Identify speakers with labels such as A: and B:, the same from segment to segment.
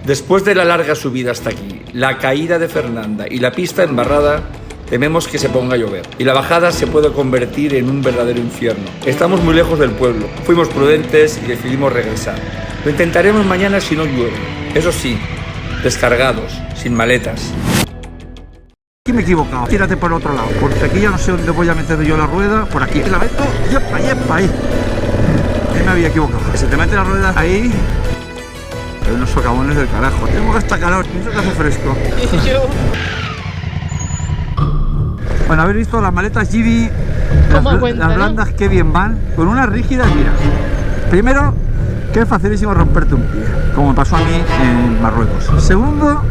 A: Después de la larga subida hasta aquí, la caída de Fernanda y la pista embarrada, tememos que se ponga a llover y la bajada se puede convertir en un verdadero infierno. Estamos muy lejos del pueblo, fuimos prudentes y decidimos regresar. Lo intentaremos mañana si no llueve. Eso sí, descargados, sin maletas.
B: Aquí me he equivocado, tírate por el otro lado, porque aquí ya no sé dónde voy a meter yo la rueda. Por aquí, la meto, yepa, yepa, ahí. Ahí me había equivocado. Se te mete la rueda ahí. Hay unos socavones del carajo. Tengo hasta calor, pienso que hace fresco. Bueno, habéis visto las maletas Givi, las blandas, que bien van. Con unas rígidas, mira. Primero, que es facilísimo romperte un pie, como me pasó a mí en Marruecos. Segundo,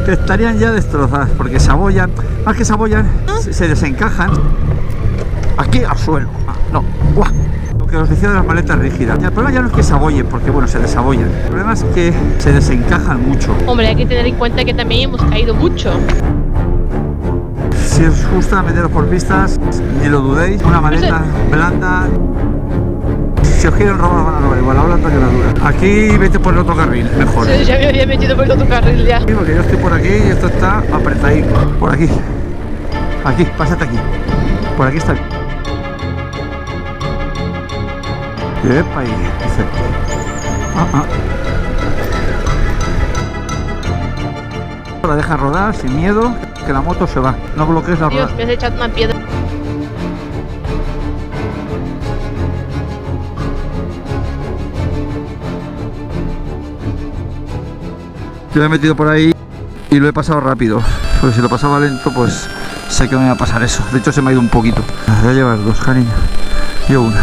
B: que estarían ya destrozadas, porque se abollan. Más que se abollan, se desencajan. Aquí al suelo. No, ¡buah! Lo que os decía de las maletas rígidas. El problema ya no es que se abollen, porque bueno, se desabollan. El problema es que se desencajan mucho.
C: Hombre, hay que tener en cuenta que también hemos caído mucho.
B: Si os gusta meteros por pistas, ni lo dudéis. Una maleta blanda. Si os quieren robar, van a robar igual la blanda que la dura. Aquí vete por el otro carril, mejor.
C: Sí, ya me había metido por el otro carril ya.
B: Sí, porque yo estoy por aquí y esto está apretadito. Por aquí. Aquí, pásate aquí. Por aquí está. Epa, ahí, perfecto. La deja rodar sin miedo, que la moto se va. No bloquees la rueda.
C: Dios, me has echado una piedra.
B: Yo me he metido por ahí y lo he pasado rápido. Porque si lo pasaba lento, pues sé que me iba a pasar eso. De hecho, se me ha ido un poquito. Voy a llevar dos, cariño. Yo una.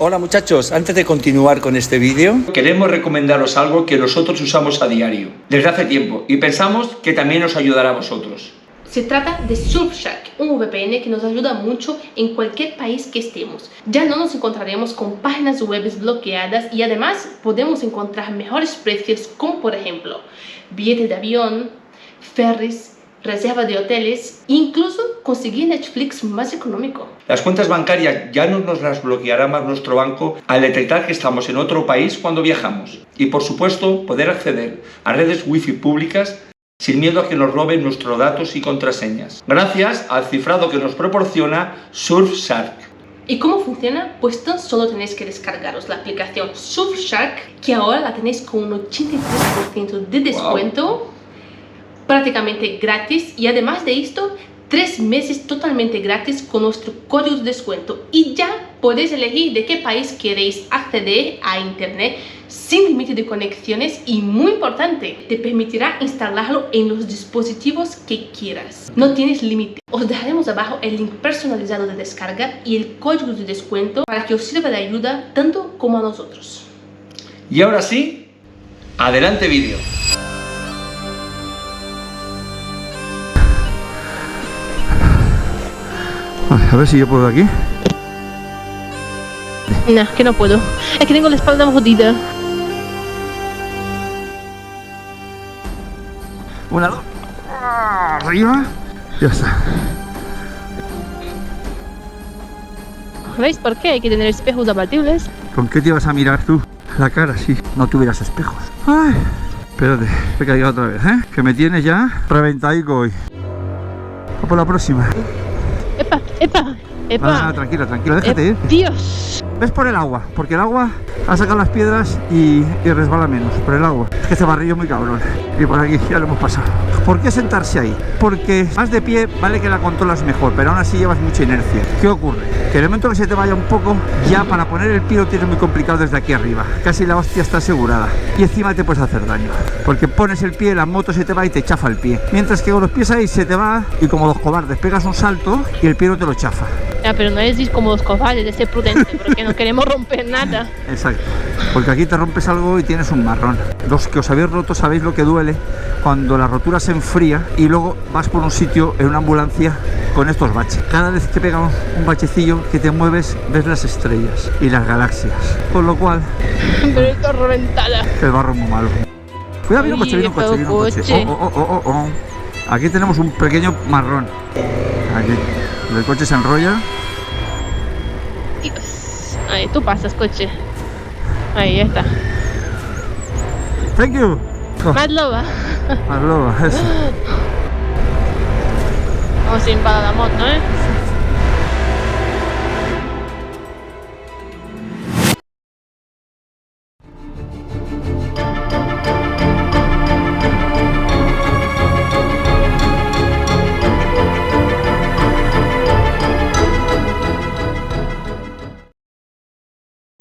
A: Hola muchachos, antes de continuar con este vídeo, queremos recomendaros algo que nosotros usamos a diario, desde hace tiempo, y pensamos que también os ayudará a vosotros.
C: Se trata de Surfshark, un VPN que nos ayuda mucho en cualquier país que estemos. Ya no nos encontraremos con páginas web bloqueadas y además podemos encontrar mejores precios como por ejemplo billetes de avión, ferries, reserva de hoteles e incluso conseguir Netflix más económico.
A: Las cuentas bancarias ya no nos las bloqueará más nuestro banco al detectar que estamos en otro país cuando viajamos. Y por supuesto poder acceder a redes wifi públicas sin miedo a que nos roben nuestros datos y contraseñas, gracias al cifrado que nos proporciona Surfshark.
C: ¿Y cómo funciona? Pues tan solo tenéis que descargaros la aplicación Surfshark, que ahora la tenéis con un 83% de descuento. Wow. Prácticamente gratis, y además de esto 3 meses totalmente gratis con nuestro código de descuento, y ya podéis elegir de qué país queréis acceder a internet sin límite de conexiones, y muy importante, te permitirá instalarlo en los dispositivos que quieras. No tienes límite. Os dejaremos abajo el link personalizado de descarga y el código de descuento para que os sirva de ayuda tanto como a nosotros.
A: Y ahora sí, adelante vídeo.
B: A ver si yo puedo aquí.
C: No, que no puedo. Es que tengo la espalda jodida.
B: Una, dos. Arriba. Ya está.
C: ¿Veis por qué? Hay que tener espejos abatibles.
B: ¿Con qué te ibas a mirar tú? La cara, si no tuvieras espejos. Ay, espérate, he caído otra vez, ¿eh? Que me tienes ya reventadico hoy. A por la próxima.
C: ¡Epa! ¡Epa! ¡Epa!
B: Ah, tranquila, tranquila, déjate ir.
C: ¡Dios!
B: ¿Ves? Por el agua, porque el agua ha sacado las piedras y resbala menos. Por el agua. Es que este barrillo es muy cabrón. Y por aquí ya lo hemos pasado. ¿Por qué sentarse ahí? Porque más de pie vale que la controlas mejor, pero aún así llevas mucha inercia. ¿Qué ocurre? Que en el momento que se te vaya un poco, ya para poner el pie lo tienes muy complicado desde aquí arriba. Casi la hostia está asegurada. Y encima te puedes hacer daño. Porque pones el pie, la moto se te va y te chafa el pie. Mientras que con los pies ahí se te va y como los cobardes pegas un salto y el pie no te lo chafa.
C: Ya, pero no es como los cobardes, de ser prudente, porque no queremos romper nada.
B: Exacto. Porque aquí te rompes algo y tienes un marrón. Los que os habéis roto sabéis lo que duele cuando la rotura se enfría y luego vas por un sitio en una ambulancia con estos baches. Cada vez que pega un bachecillo que te mueves, ves las estrellas y las galaxias. Con lo cual...
C: Pero esto es reventada.
B: El barro es muy malo. Cuidado, viene un coche, viene un coche, viene un coche. Oh. Aquí tenemos un pequeño marrón. Aquí. El coche se enrolla.
C: Dios. Ahí, tú pasas, coche. Ahí, ya está.
B: Thank you.
D: Madlova.
B: Marlova, eso.
D: Vamos sin para la moto, ¿eh?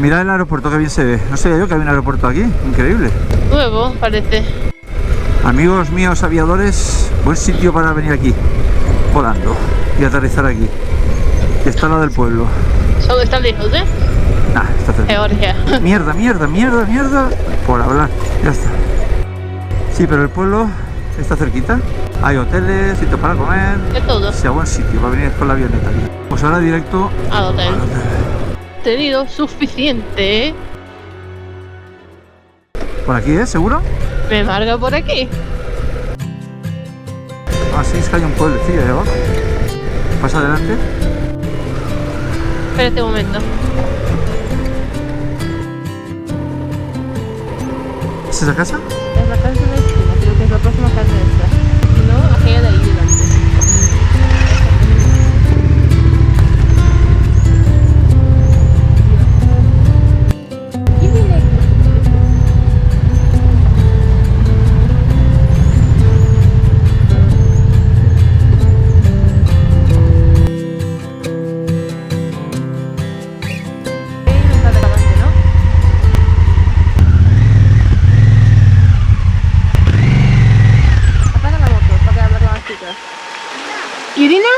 B: Mirad el aeropuerto, que bien se ve. No sabía yo que había un aeropuerto aquí. Increíble.
D: Nuevo, parece.
B: Amigos míos aviadores, buen sitio para venir aquí, volando y aterrizar aquí. Que está al lado del pueblo.
D: Solo está lejos, ¿eh?
B: Nah, está cerca.
D: Georgia.
B: Mierda, mierda, mierda, mierda. Por hablar, ya está. Sí, pero el pueblo está cerquita. Hay hoteles, sitio para comer.
D: De todo.
B: Sí, a buen sitio para venir con la avioneta aquí. Pues ahora directo
D: Al hotel.
B: al hotel.
D: Tenido suficiente, ¿eh?
B: Por aquí, ¿eh? ¿Seguro?
D: Me marca por aquí.
B: Ah, sí, es que hay un pueblecillo ahí abajo. Pasa adelante.
D: Espérate un momento.
B: ¿Es esa casa?
D: Es la casa de la esquina, creo que es la próxima casa esta. No, aquella de ahí delante. Irina,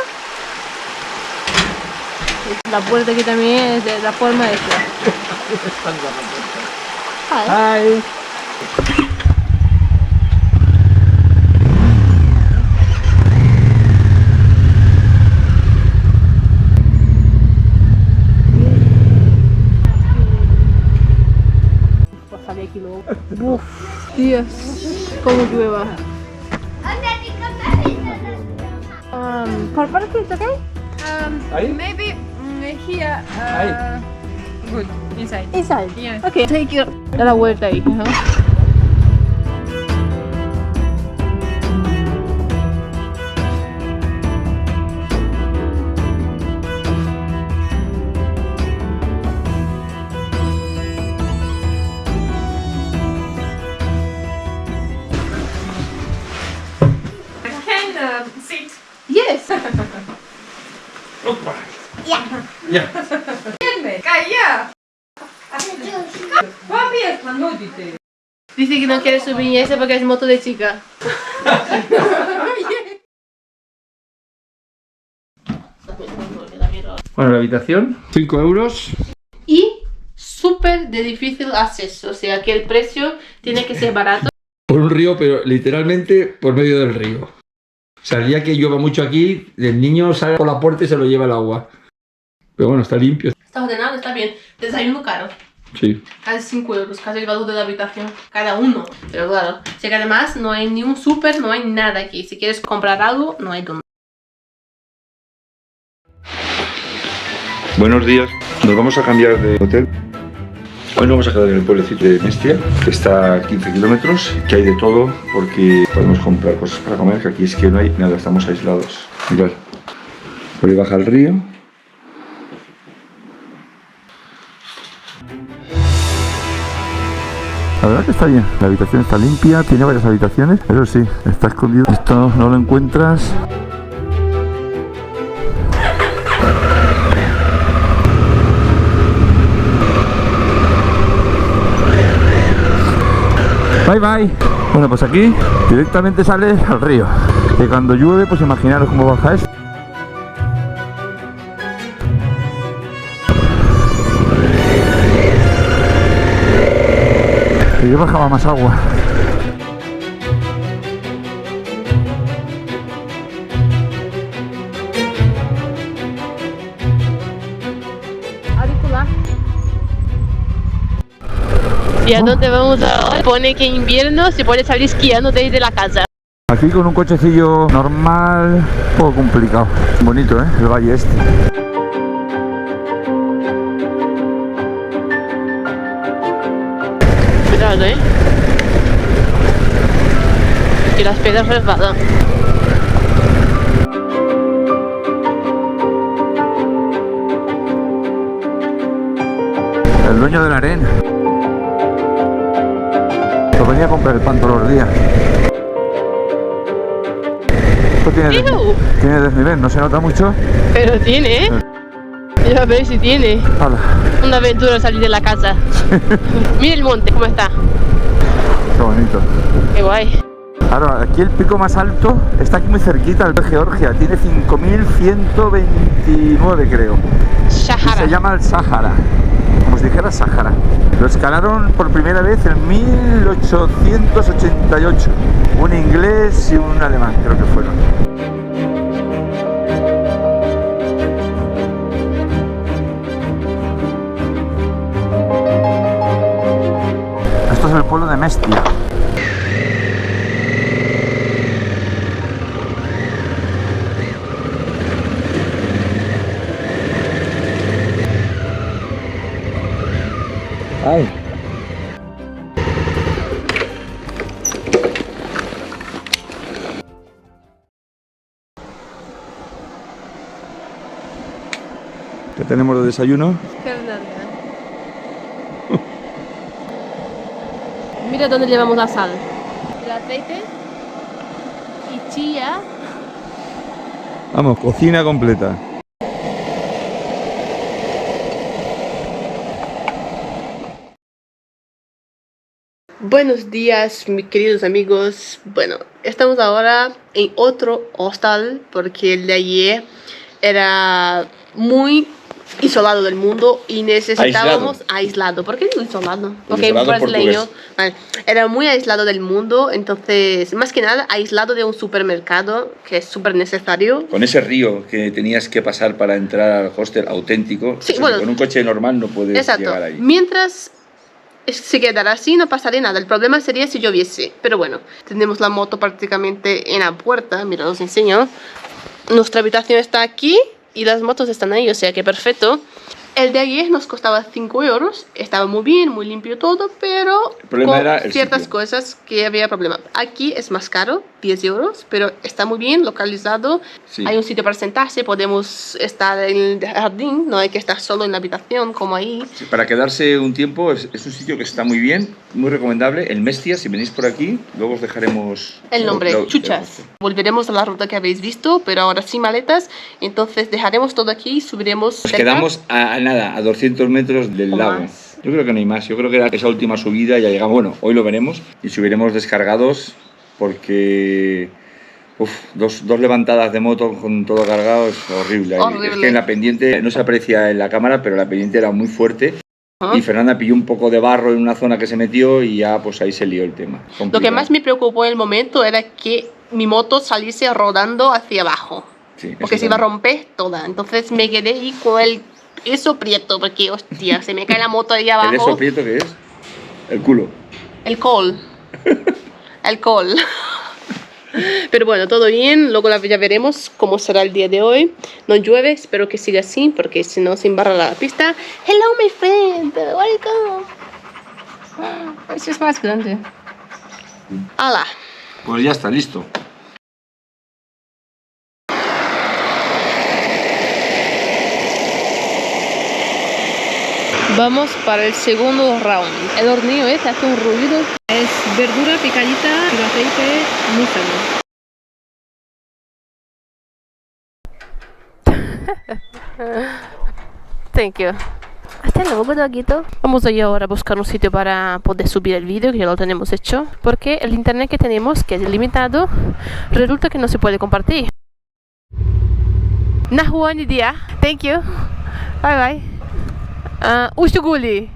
D: la puerta aquí también es de la forma esta.
B: Hi.
D: Pasaré aquí luego. Uf, Dios, cómo llueva. For parking, it's okay?
E: Maybe here. Good. Inside.
D: Inside.
E: Yeah.
D: Okay, take your... Da la vuelta ahí. Ajá.
E: Can sit.
D: Yes.
E: Calla. Papi, no dite.
D: Dice que no quiere subir ese porque es moto de chica.
A: Bueno, la habitación, 5 euros.
D: Y súper de difícil acceso, o sea que el precio tiene que ser barato.
A: Por un río, pero literalmente por medio del río. O sea, el día que llueva mucho aquí, el niño sale por la puerta y se lo lleva el agua. Pero bueno, está limpio.
D: Está ordenado, está bien. Desayuno caro.
A: Sí.
D: Casi 5 euros, casi el valor de la habitación. Cada uno. Pero claro, o sea que además no hay ni un súper, no hay nada aquí. Si quieres comprar algo, no hay dónde.
A: Buenos días. Nos vamos a cambiar de hotel. Hoy nos vamos a quedar en el pueblecito de Mestia, que está a 15 kilómetros, que hay de todo, porque podemos comprar cosas para comer, que aquí es que no hay nada, estamos aislados. Mirad, por ahí baja el río.
B: La verdad que está bien, la habitación está limpia, tiene varias habitaciones, eso sí, está escondido. Esto no lo encuentras. Bye bye. Bueno, pues aquí directamente sale al río. Que cuando llueve, pues imaginaros cómo baja esto. Que yo bajaba más agua.
D: Auricular. ¿Y a dónde vamos ahora? Pone que en invierno se puede salir esquiando desde la casa.
B: Aquí con un cochecillo normal, un poco complicado. Bonito, ¿eh? El valle este.
D: Cuidado, ¿eh? y las piedras resbalan.
B: El dueño de la arena. Yo venía a comprar el pan todos los días. Esto tiene desnivel, no se nota mucho.
D: Pero tiene, ¿eh? Ya ves si tiene.
B: Hala.
D: Una aventura salir de la casa. Mira el monte, cómo está.
B: Qué bonito.
D: Qué guay.
B: Claro, aquí el pico más alto está aquí muy cerquita, el de Georgia. Tiene 5.129, creo. Y
D: Sahara.
B: se llama el Sáhara. Como si dijera Sáhara. Lo escalaron por primera vez en 1888. Un inglés y un alemán, creo que fueron. Esto es el pueblo de Mestia. Ay. ¿Qué tenemos de desayuno?
D: Mira dónde llevamos la sal. El aceite y chía.
B: Vamos, cocina completa.
D: Buenos días, mis queridos amigos. Bueno, estamos ahora en otro hostal porque el de ayer era muy isolado del mundo y necesitábamos aislado. ¿Por qué digo isolado? Porque
A: Isolado
D: brasileño. Vale. Era muy aislado del mundo, entonces más que nada aislado de un supermercado que es súper necesario.
A: Con ese río que tenías que pasar para entrar al hostel auténtico,
D: Sí,
A: o sea,
D: bueno,
A: con un coche normal no puedes
D: Exacto.
A: llegar ahí.
D: Mientras se quedara así no pasaría nada. El problema sería si lloviese. Pero bueno, tenemos la moto prácticamente en la puerta. Mira, os enseño. Nuestra habitación está aquí y las motos están ahí, o sea que perfecto. El de ayer nos costaba 5 euros. Estaba muy bien, muy limpio todo, pero
A: El problema
D: con
A: era el
D: ciertas
A: sitio.
D: cosas que había problema. Aquí es más caro, 10 euros, pero está muy bien localizado.
A: Sí.
D: Hay un sitio para sentarse, podemos estar en el jardín, no hay que estar solo en la habitación como ahí.
A: Sí, para quedarse un tiempo es un sitio que está muy bien, muy recomendable. El Mestia, si venís por aquí, luego os dejaremos
D: El nombre, Chuchas. Volveremos a la ruta que habéis visto, pero ahora sin maletas. Entonces dejaremos todo aquí y subiremos.
A: Nos
D: cerca.
A: quedamos a nada, a 200 metros del
D: O
A: lago.
D: más.
A: Yo creo que no hay más. Yo creo que era esa última subida ya llegamos. Bueno, hoy lo veremos y subiremos descargados porque dos levantadas de moto con todo cargado es horrible.
D: Horrible.
A: Es que en la pendiente no se aprecia en la cámara, pero la pendiente era muy fuerte.
D: Ajá.
A: Y Fernanda pilló un poco de barro en una zona que se metió y ya pues ahí se lió el tema.
D: Lo que
A: Complicado.
D: más me preocupó en el momento era que mi moto saliese rodando hacia abajo.
A: Sí,
D: Porque
A: eso
D: se iba a
A: también.
D: romper toda. Entonces me quedé ahí con eso prieto, porque hostia, se me cae la moto ahí abajo.
A: ¿El eso prieto qué es? El culo.
D: El col. El col. Pero bueno, todo bien. Luego ya veremos cómo será el día de hoy. No llueve, espero que siga así, porque si no se embarra la pista. Hello, my friend. Welcome. Este es más grande. ¡Hala!
A: Pues ya está, listo.
D: Vamos para el segundo round. El hornillo hace un ruido. Es verdura picadita y aceite muy sano. Thank you. Hasta luego, Doguito. Vamos a ir ahora a buscar un sitio para poder subir el vídeo, que ya lo tenemos hecho. Porque el internet que tenemos, que es limitado, resulta que no se puede compartir. Nahuani dia. Thank you. Bye bye. Ushuguli.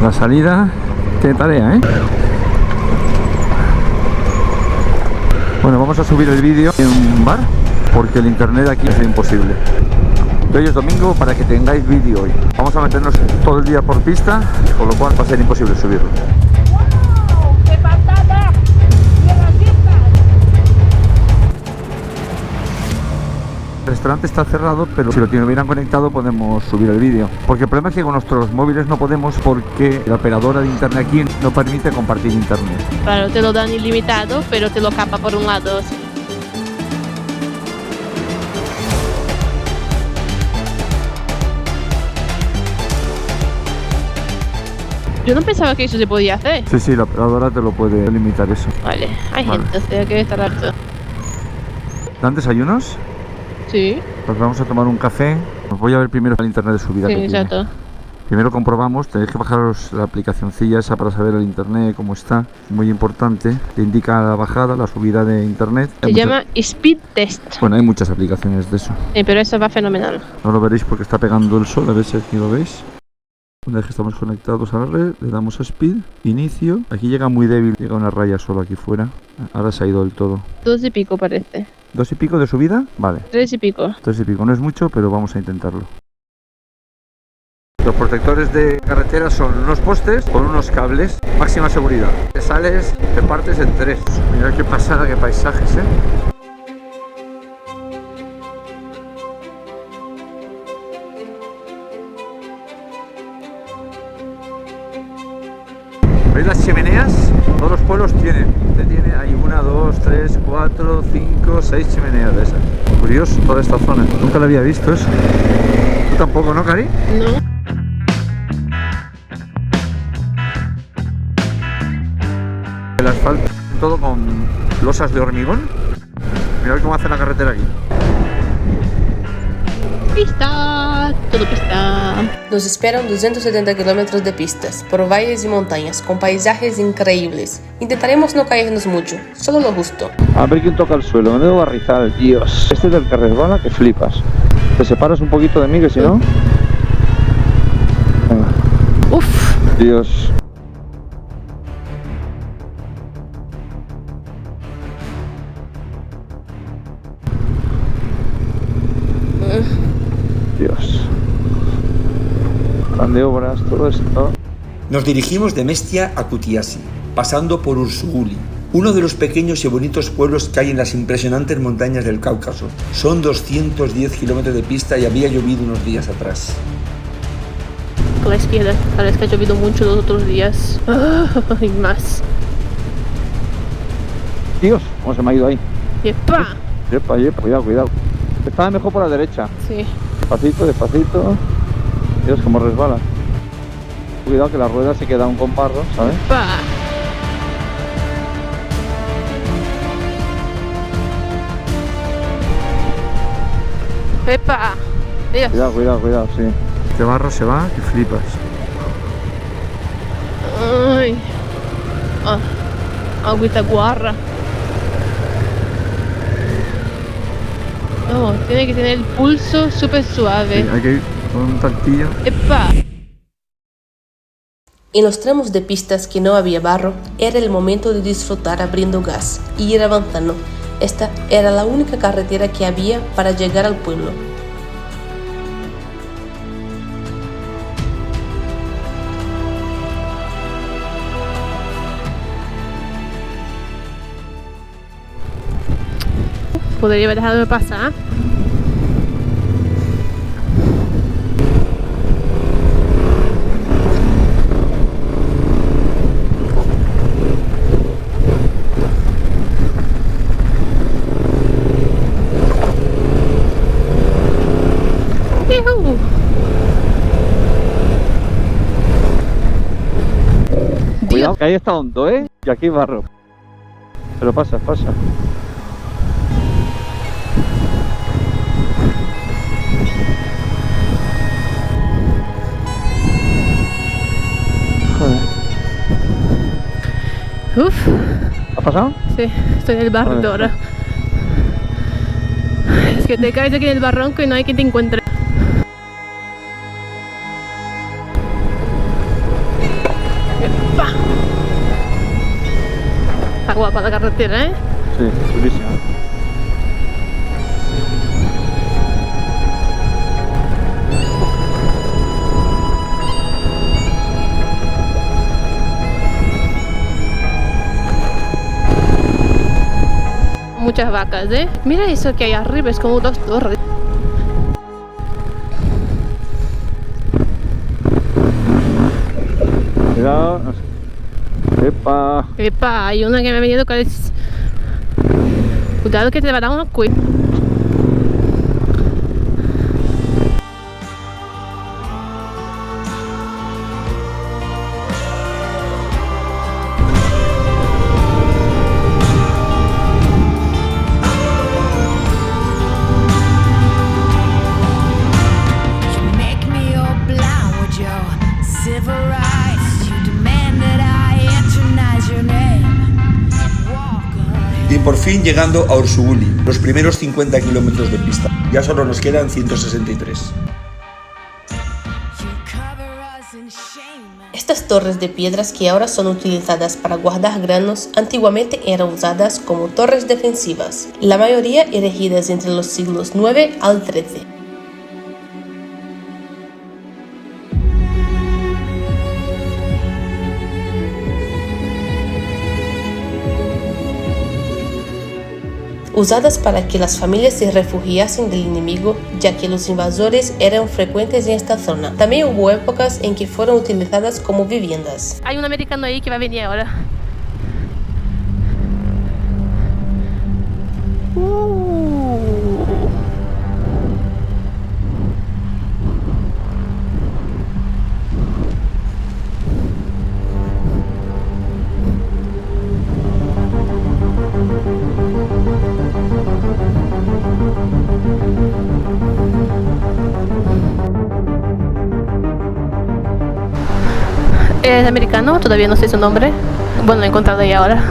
B: La salida tiene tarea, ¿eh? Bueno, vamos a subir el vídeo en un bar porque el internet aquí es imposible. Hoy es domingo para que tengáis vídeo hoy. Vamos a meternos todo el día por pista, con lo cual va a ser imposible subirlo. restaurante está cerrado, pero si lo hubieran conectado podemos subir el vídeo. Porque el problema es que con nuestros móviles no podemos porque la operadora de internet aquí no permite compartir internet.
D: Claro, te lo dan ilimitado, pero te lo capa por un lado. Yo no pensaba que eso se podía hacer.
B: Sí, sí, la operadora te lo puede limitar eso.
D: Vale, hay
B: Vale.
D: gente, o sea que estar harto.
B: ¿Dan desayunos?
D: Sí,
B: Pues vamos a tomar un café. Os voy a ver primero el internet de subida
D: sí,
B: que tiene.
D: exacto.
B: Primero comprobamos, tenéis que bajaros la aplicacioncilla esa para saber el internet cómo está. Muy importante. Te indica la bajada, la subida de internet.
D: Se
B: Hay
D: llama Speed Test.
B: Bueno, hay muchas aplicaciones de eso.
D: Sí, pero eso va fenomenal.
B: No lo veréis porque está pegando el sol, a ver si aquí lo veis. Una vez que estamos conectados a la red, le damos a Speed, inicio. Aquí llega muy débil, llega una raya solo aquí fuera. Ahora se ha ido del todo.
D: 2 y pico parece.
B: 2 y pico de subida, vale.
D: 3 y pico.
B: 3 y pico, no es mucho, pero vamos a intentarlo. Los protectores de carretera son unos postes con unos cables, máxima seguridad. Te sales, te partes en 3. Mirad qué pasada, qué paisajes, ¿Veis las chimeneas? Todos los pueblos tienen. Usted tiene ahí 1, 2, 3, 4, 5, 6 chimeneas de esas. Curioso toda esta zona. Nunca lo había visto eso. ¿Tú tampoco, no, Cari?
D: No.
B: El asfalto todo con losas de hormigón. Mirad cómo hace la carretera aquí.
D: Pista, todo pista.
C: Nos esperan 270 kilómetros de pistas, por valles y montañas, con paisajes increíbles. Intentaremos no caernos mucho, solo lo justo.
B: A ver quién toca el suelo. Menudo barrizal, Dios. Este es del que resbala que flipas. Te separas un poquito de mí, que si no... Venga.
D: Uf.
B: Dios. Dios. Plan de obras, todo esto.
A: Nos dirigimos de Mestia a Kutiasi, pasando por Ursuguli, uno de los pequeños y bonitos pueblos que hay en las impresionantes montañas del Cáucaso. Son 210 kilómetros de pista y había llovido unos días atrás.
D: Con la izquierda, parece que ha llovido mucho los otros días. Y más.
B: Dios, cómo se me ha ido ahí.
D: ¡Yepa!
B: Yepa, yepa, cuidado, cuidado. Estaba mejor por la derecha.
D: Sí.
B: Despacito, despacito. Dios, cómo resbala. Cuidado que la rueda se queda aún con barro, ¿sabes?
D: ¡Pa! ¡Epa! Dios.
B: Cuidado, cuidado, cuidado, sí. Este barro se va y flipas.
D: Ay. Ah. Agüita guarra. No, tiene que tener el pulso súper suave.
B: Sí, hay que ir con un tantillo.
D: ¡Epa!
C: En los tramos de pistas que no había barro, era el momento de disfrutar abriendo gas y ir avanzando. Esta era la única carretera que había para llegar al pueblo.
D: Podría haber dejado de pasar. ¡Yujú!
B: Cuidado, que ahí está hondo, ¿eh? Y aquí barro. Pero pasa, pasa. Joder.
D: Uf,
B: ¿Ha pasado?
D: sí, estoy en el barro
B: Vale.
D: ahora. Es que te caes aquí en el barranco y no hay quien te encuentre. ¡Epa! Está guapa la carretera, ¿eh?
B: Sí, chulísima.
D: Muchas vacas, ¿eh? Mira eso que hay arriba, es como dos torres.
B: Epa.
D: Epa, hay una que me ha venido con el... Cuidado que te va a dar una cueva.
A: Y por fin llegando a Ursuguli, los primeros 50 kilómetros de pista. Ya solo nos quedan 163.
D: Estas torres de piedras que ahora son utilizadas para guardar granos, antiguamente eran usadas como torres defensivas, la mayoría erigidas entre los siglos IX al XIII. Usadas para que las familias se refugiasen del enemigo, ya que los invasores eran frecuentes en esta zona. También hubo épocas en que fueron utilizadas como viviendas. Hay un americano ahí que va a venir ahora. Es americano, todavía no sé su nombre. Bueno, lo he encontrado ahí ahora.